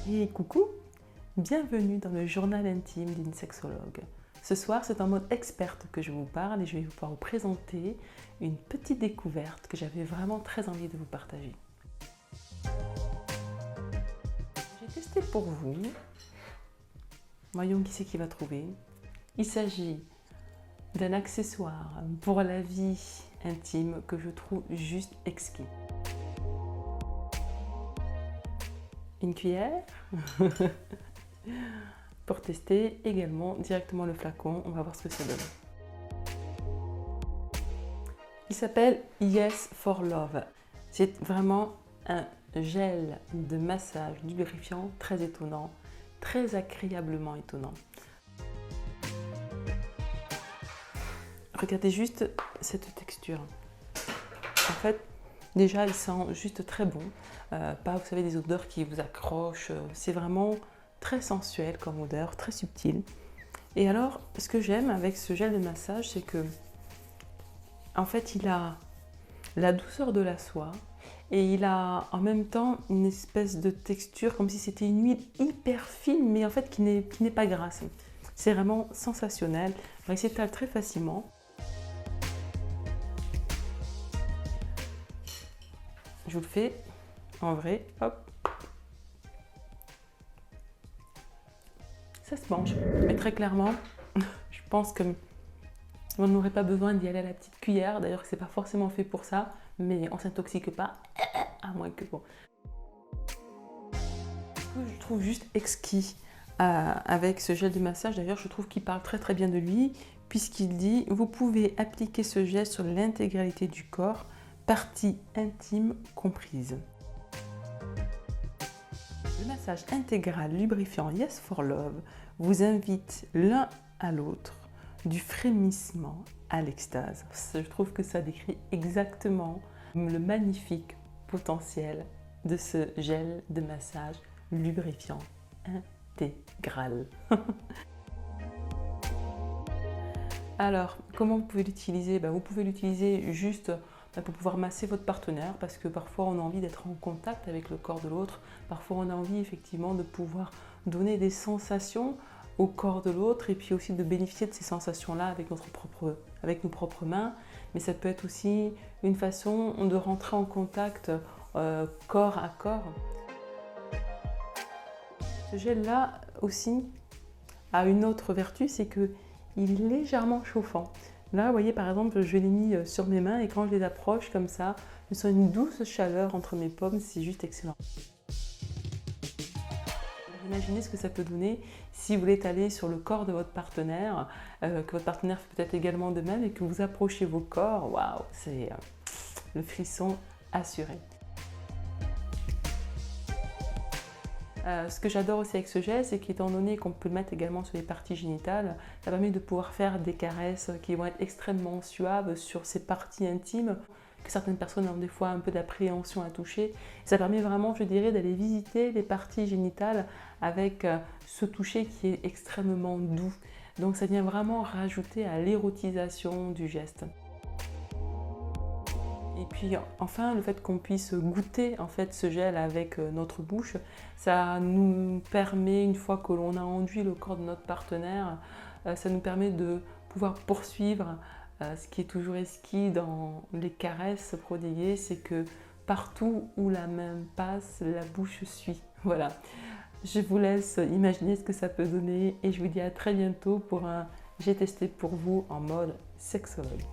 Et coucou, bienvenue dans le journal intime d'une sexologue. Ce soir, c'est en mode experte que je vous parle et je vais pouvoir vous présenter une petite découverte que j'avais vraiment très envie de vous partager. J'ai testé pour vous. Voyons qui c'est qui va trouver. Il s'agit d'un accessoire pour la vie intime que je trouve juste exquis. Une cuillère pour tester également directement le flacon. On va voir ce que ça donne. Il s'appelle Yes for Love. C'est vraiment un gel de massage lubrifiant très étonnant, très agréablement étonnant. Regardez juste cette texture. En fait, déjà, il sent juste très bon. Pas, vous savez, des odeurs qui vous accrochent. C'est vraiment très sensuel comme odeur, très subtil. Et alors, ce que j'aime avec ce gel de massage, c'est que, en fait, il a la douceur de la soie et il a en même temps une espèce de texture comme si c'était une huile hyper fine, mais en fait qui n'est pas grasse. C'est vraiment sensationnel. Il s'étale très facilement. Je vous le fais en vrai, hop. Ça se mange, mais très clairement, je pense que on n'aurait pas besoin d'y aller à la petite cuillère. D'ailleurs, c'est pas forcément fait pour ça, mais on s'intoxique pas, à moins que bon. Je trouve juste exquis avec ce gel de massage. D'ailleurs, je trouve qu'il parle très très bien de lui, puisqu'il dit: vous pouvez appliquer ce gel sur l'intégralité du corps, partie intime comprise. Le massage intégral lubrifiant Yes for Love vous invite l'un à l'autre du frémissement à l'extase. Je trouve que ça décrit exactement le magnifique potentiel de ce gel de massage lubrifiant intégral. Alors, comment vous pouvez l'utiliser? Vous pouvez l'utiliser juste pour pouvoir masser votre partenaire, parce que parfois on a envie d'être en contact avec le corps de l'autre, parfois on a envie effectivement de pouvoir donner des sensations au corps de l'autre et puis aussi de bénéficier de ces sensations-là avec nos propres mains, mais ça peut être aussi une façon de rentrer en contact corps à corps. Ce gel-là aussi a une autre vertu, c'est qu'il est légèrement chauffant. Là, vous voyez, par exemple, je l'ai mis sur mes mains et quand je les approche comme ça, je sens une douce chaleur entre mes paumes, c'est juste excellent. Imaginez ce que ça peut donner si vous l'étalez sur le corps de votre partenaire, que votre partenaire fait peut-être également de même et que vous approchez vos corps. Waouh, c'est le frisson assuré. Ce que j'adore aussi avec ce gel, c'est qu'étant donné qu'on peut le mettre également sur les parties génitales, ça permet de pouvoir faire des caresses qui vont être extrêmement suaves sur ces parties intimes que certaines personnes ont des fois un peu d'appréhension à toucher. Ça permet vraiment, je dirais, d'aller visiter les parties génitales avec ce toucher qui est extrêmement doux. Donc ça vient vraiment rajouter à l'érotisation du geste. Et puis enfin, le fait qu'on puisse goûter en fait ce gel avec notre bouche, ça nous permet, une fois que l'on a enduit le corps de notre partenaire, ça nous permet de pouvoir poursuivre ce qui est toujours exquis dans les caresses prodiguées, c'est que partout où la main passe, la bouche suit. Voilà. Je vous laisse imaginer ce que ça peut donner et je vous dis à très bientôt pour un J'ai testé pour vous en mode sexologue.